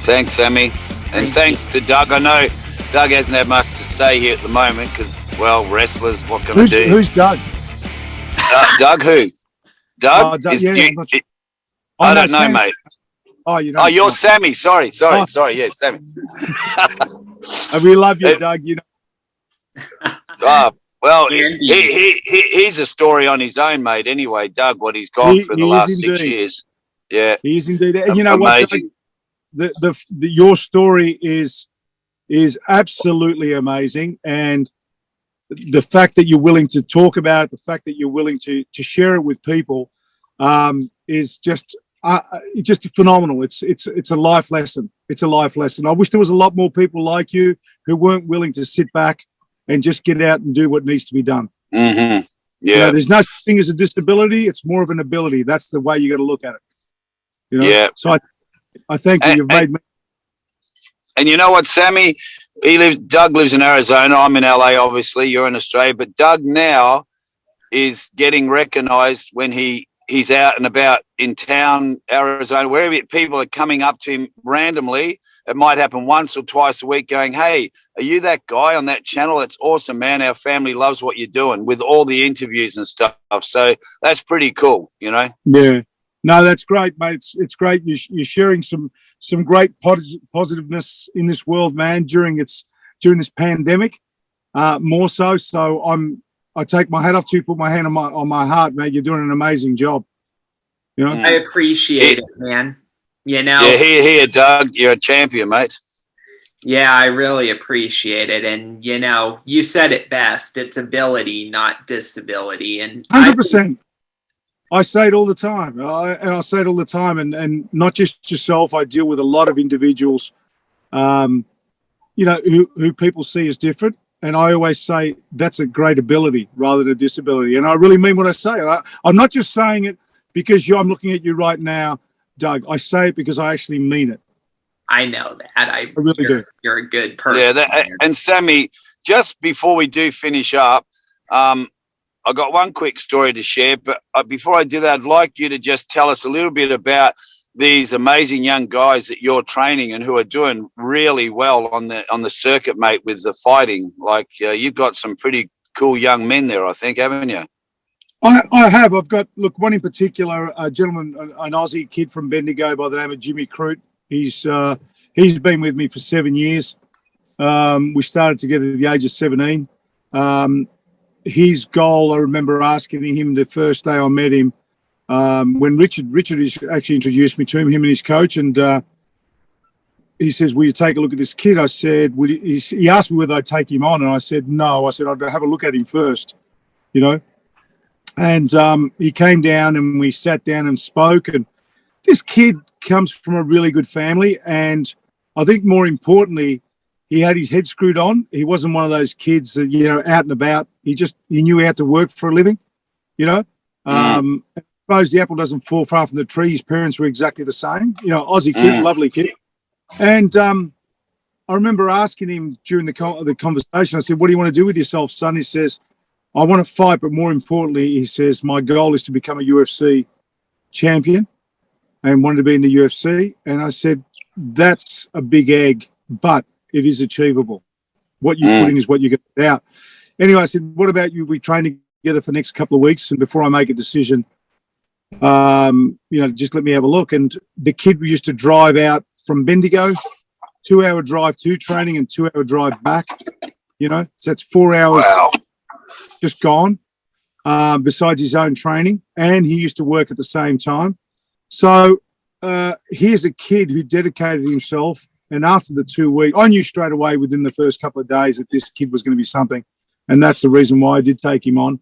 Thanks, Sammy. And thanks to Doug. I know Doug hasn't had much to say here at the moment because, well, wrestlers, what can I do? Who's Doug? Doug who? Doug? Yeah, I don't know, mate. Oh, you know. Oh, you're Sammy. Sorry. Yeah, Sammy. We love you, Doug. You know. Well, he's a story on his own, mate. Anyway, Doug, what he's gone through the last 6 years. Yeah, he is indeed. And you know amazing. What, Doug? Your story is absolutely amazing, and the fact that you're willing to talk about it, the fact that you're willing to share it with people, is just phenomenal. It's a life lesson. It's a life lesson. I wish there was a lot more people like you who weren't willing to sit back and just get out and do what needs to be done. Mm-hmm. Yeah. You know, there's no such thing as a disability. It's more of an ability. That's the way you got to look at it. You know? Yeah. So I think you've made me. And you know what, Sammy? Doug lives in Arizona. I'm in LA, obviously. You're in Australia. But Doug now is getting recognised when he's out and about in town, Arizona, wherever people are coming up to him randomly. It might happen once or twice a week going, hey, are you that guy on that channel? It's awesome, man. Our family loves what you're doing with all the interviews and stuff. So that's pretty cool, you know? Yeah. No, that's great, mate. It's great. You're sharing some great positiveness in this world, man, during this pandemic, more so. So I take my hat off to you, put my hand on my heart, mate. You're doing an amazing job. You know? I appreciate it, man. You know, yeah, here, Doug. You're a champion, mate. Yeah, I really appreciate it. And, you know, you said it best. It's ability, not disability. And 100%. I say it all the time. I say it all the time. And not just yourself. I deal with a lot of individuals, you know, who people see as different. And I always say that's a great ability rather than a disability. And I really mean what I say. I'm not just saying it because I'm looking at you right now, Doug. I say it because I actually mean it. I know that. I really do. You're a good person. Yeah, and Sammy, just before we do finish up, I got one quick story to share. But before I do that, I'd like you to just tell us a little bit about these amazing young guys that you're training and who are doing really well on the circuit, mate, with the fighting. Like you've got some pretty cool young men there, I think, haven't you? I have. I've got, look, one in particular, a gentleman, an Aussie kid from Bendigo by the name of Jimmy Crute. He's been with me for 7 years. We started together at the age of 17. His goal, I remember asking him the first day I met him, when Richard actually introduced me to him and his coach, and he says, will you take a look at this kid? I said, he asked me whether I'd take him on, and I said, no. I said, I'd have a look at him first, you know. And he came down and we sat down and spoke, and this kid comes from a really good family, and I think more importantly, he had his head screwed on. He wasn't one of those kids that, you know, out and about. He knew he had to work for a living, you know. I suppose the apple doesn't fall far from the tree. His parents were exactly the same, you know, Aussie kid, lovely kid. And I remember asking him during the conversation, I said, what do you want to do with yourself, son? He says, I want to fight, but more importantly, he says, my goal is to become a UFC champion and wanted to be in the UFC. And I said, that's a big egg, but it is achievable. What you put in is what you get out. Anyway, I said, what about you? We train together for the next couple of weeks, and before I make a decision, you know, just let me have a look. And the kid used to drive out from Bendigo, 2-hour drive to training and 2-hour drive back, you know, so that's 4 hours just gone, besides his own training. And he used to work at the same time. So here's a kid who dedicated himself. And after the 2 weeks, I knew straight away within the first couple of days that this kid was going to be something. And that's the reason why I did take him on.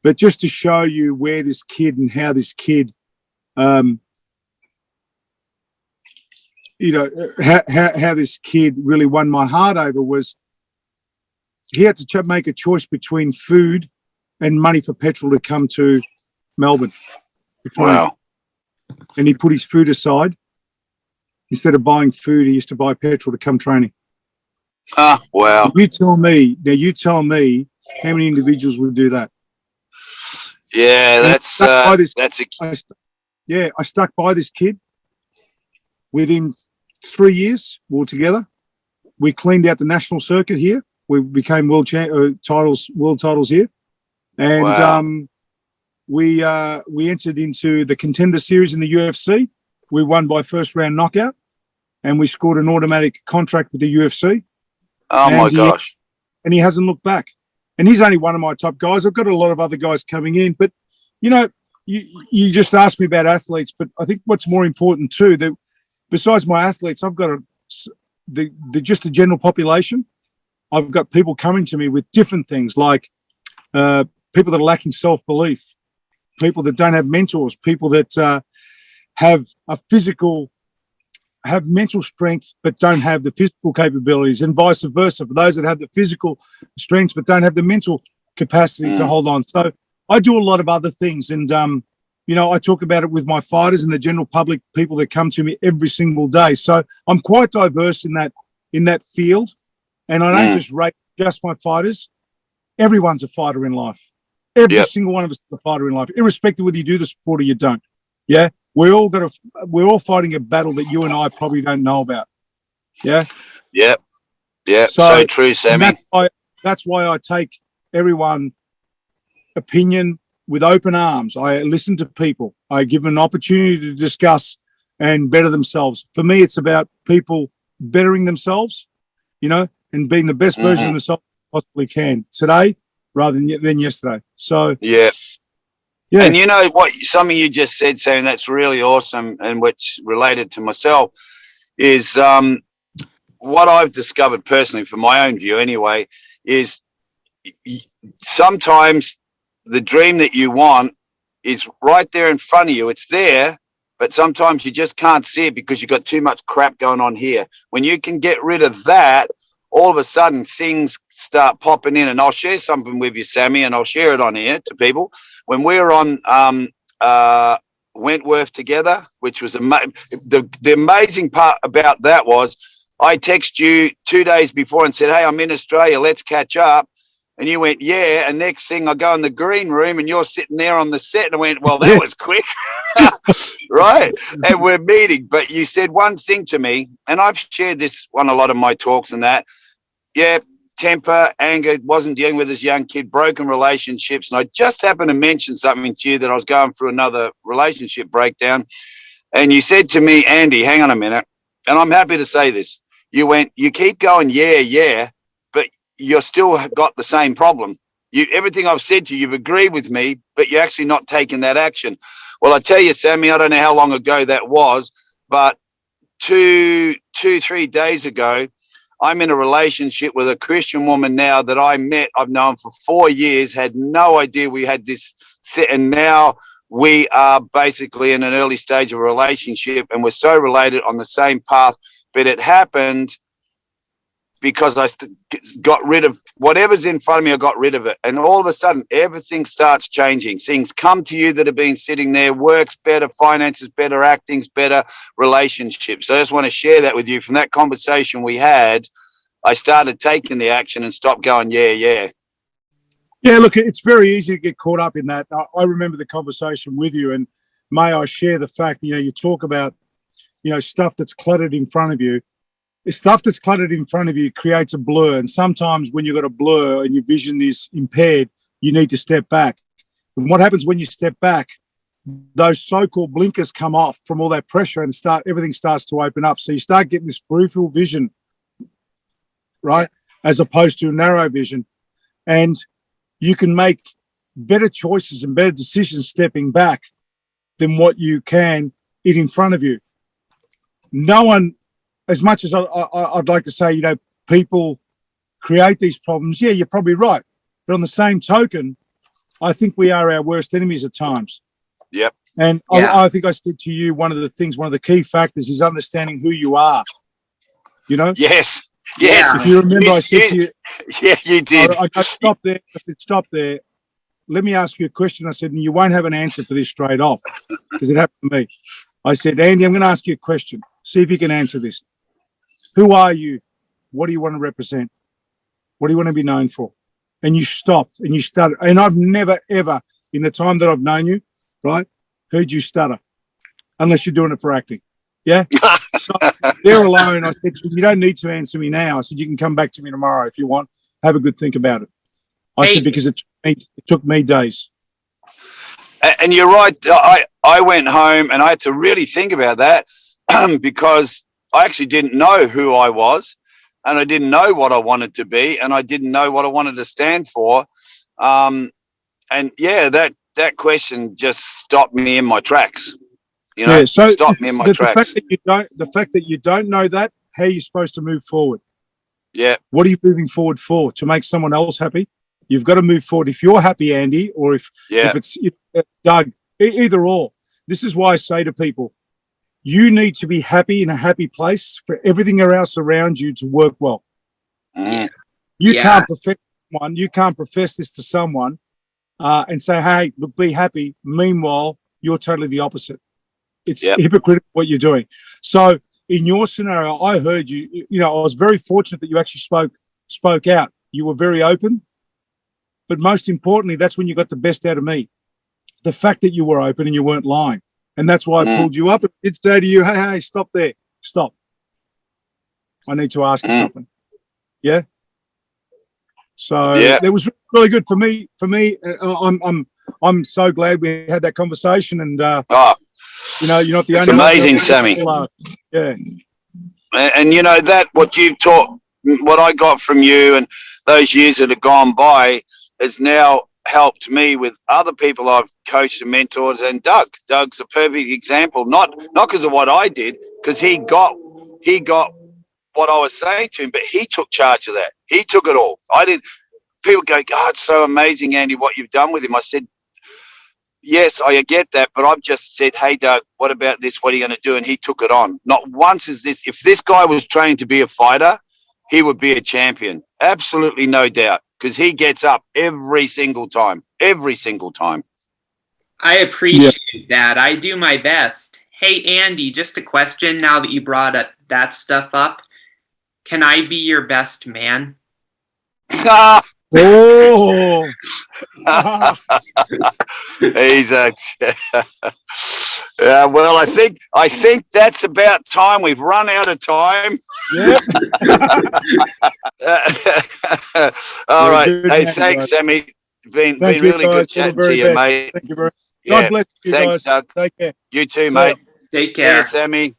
But just to show you where this kid and how this kid, you know, how this kid really won my heart over was he had to make a choice between food and money for petrol to come to Melbourne. Wow. And he put his food aside. Instead of buying food, he used to buy petrol to come training. Wow. You tell me how many individuals would do that? Yeah, I stuck by this kid. Within 3 years altogether. We cleaned out the national circuit here. We became world titles here, and Wow. we entered into the Contender Series in the UFC. We won by first round knockout, and we scored an automatic contract with the UFC. Oh my gosh. And he hasn't looked back. And he's only one of my top guys. I've got a lot of other guys coming in, but you know, you just asked me about athletes, but I think what's more important too, that besides my athletes, I've got just the general population. I've got people coming to me with different things, like people that are lacking self-belief, people that don't have mentors, people that have mental strength but don't have the physical capabilities, and vice versa for those that have the physical strengths but don't have the mental capacity to hold on. So I do a lot of other things, and I talk about it with my fighters and the general public, people that come to me every single day. So I'm quite diverse in that field, and I don't just rate just my fighters. Everyone's a fighter in life. Every single one of us is a fighter in life, irrespective of whether you do the sport or you don't. Yeah, we're all fighting a battle that you and I probably don't know about. Yeah. Yep. Yeah. So true, Sammy. That's why I take everyone opinion with open arms. I listen to people. I give them an opportunity to discuss and better themselves. For me, it's about people bettering themselves, and being the best version of themselves they possibly can today rather than yesterday. So yeah. And you know what? Something you just said, Sam, that's really awesome, and which related to myself is what I've discovered personally, from my own view anyway, is sometimes the dream that you want is right there in front of you. It's there, but sometimes you just can't see it because you've got too much crap going on here. When you can get rid of that, all of a sudden things start popping in. And I'll share something with you, Sammy, and I'll share it on here to people. When we were on Wentworth together, which was the amazing part about that was I texted you 2 days before and said, hey, I'm in Australia, let's catch up. And you went, yeah. And next thing I go in the green room and you're sitting there on the set. And I went, well, that was quick. Right. And we're meeting. But you said one thing to me, and I've shared this on a lot of my talks and that. Yeah, temper, anger, wasn't dealing with this young kid, broken relationships. And I just happened to mention something to you that I was going through another relationship breakdown. And you said to me, Andy, hang on a minute. And I'm happy to say this. You went, you keep going, yeah, but you're still got the same problem. Everything I've said to you, you've agreed with me, but you're actually not taking that action. Well, I tell you, Sammy, I don't know how long ago that was, but 3 days ago, I'm in a relationship with a Christian woman now that I met. I've known for 4 years, had no idea we had this, and now we are basically in an early stage of a relationship, and we're so related on the same path. But it happened because I got rid of whatever's in front of me. I got rid of it. And all of a sudden, everything starts changing. Things come to you that have been sitting there, works better, finances better, acting's better, relationships. So I just want to share that with you. From that conversation we had, I started taking the action and stopped going, yeah. Yeah, look, it's very easy to get caught up in that. I remember the conversation with you, and may I share the fact, you talk about, stuff that's cluttered in front of you. Stuff that's cluttered in front of you creates a blur. And sometimes when you've got a blur and your vision is impaired, you need to step back. And what happens when you step back, those so-called blinkers come off from all that pressure and everything starts to open up. So you start getting this peripheral vision, right? As opposed to narrow vision. And you can make better choices and better decisions stepping back than what you can in front of you. No one, as much as I'd like to say, people create these problems. Yeah, you're probably right. But on the same token, I think we are our worst enemies at times. Yep. And yeah. I think I said to you, one of the key factors is understanding who you are. Yes. If you remember, I said to you. Yeah, you did. I stop there. I said, stop there. Let me ask you a question. I said, and you won't have an answer for this straight off because it happened to me. I said, Andy, I'm going to ask you a question. See if you can answer this. Who are you? What do you want to represent? What do you want to be known for? And you stopped and you stuttered. And I've never, ever, in the time that I've known you, right, heard you stutter, unless you're doing it for acting. Yeah. So there alone, I said, you don't need to answer me now. I said, you can come back to me tomorrow if you want. Have a good think about it. I said, because it took me days. And you're right. I went home and I had to really think about that because I actually didn't know who I was, and I didn't know what I wanted to be, and I didn't know what I wanted to stand for. And yeah, that question just stopped me in my tracks. You know, so stopped me in my tracks. The fact that you don't know that, how are you supposed to move forward? Yeah. What are you moving forward for? To make someone else happy? You've got to move forward. If you're happy, Andy, or if it's Doug, either or. This is why I say to people, you need to be happy in a happy place for everything else around you to work well. Mm. You can't profess this to someone and say, hey, look, be happy. Meanwhile, you're totally the opposite. It's hypocritical what you're doing. So in your scenario, I heard you, you know, I was very fortunate that you actually spoke out. You were very open. But most importantly, that's when you got the best out of me. The fact that you were open and you weren't lying. And that's why I pulled you up and did say to you, hey, stop there. Stop. I need to ask you something. Yeah. So that was really good for me. I'm so glad we had that conversation. And you know, you're not the only. It's amazing, Sammy. Yeah. And you know that what you taught, what I got from you, and those years that have gone by, has now helped me with other people I've coached and mentored. And Doug's a perfect example. Not because of what I did, because he got what I was saying to him, but he took charge of that. He took it all. I didn't. People go, God, it's so amazing, Andy, what you've done with him. I said, yes, I get that, but I've just said, hey, Doug, what about this? What are you going to do? And he took it on. Not once is this. If this guy was trained to be a fighter, he would be a champion. Absolutely no doubt, because he gets up every single time. Every single time. I appreciate that. I do my best. Hey, Andy, just a question now that you brought that stuff up. Can I be your best man? Oh, he's a well, I think that's about time. We've run out of time. Yeah. All right. Hey, thanks, Sammy. Been really good chatting to you, mate. Thank you very much. God bless you, thanks, guys. Doug. Take care. You too, mate. Take care. See you, Sammy.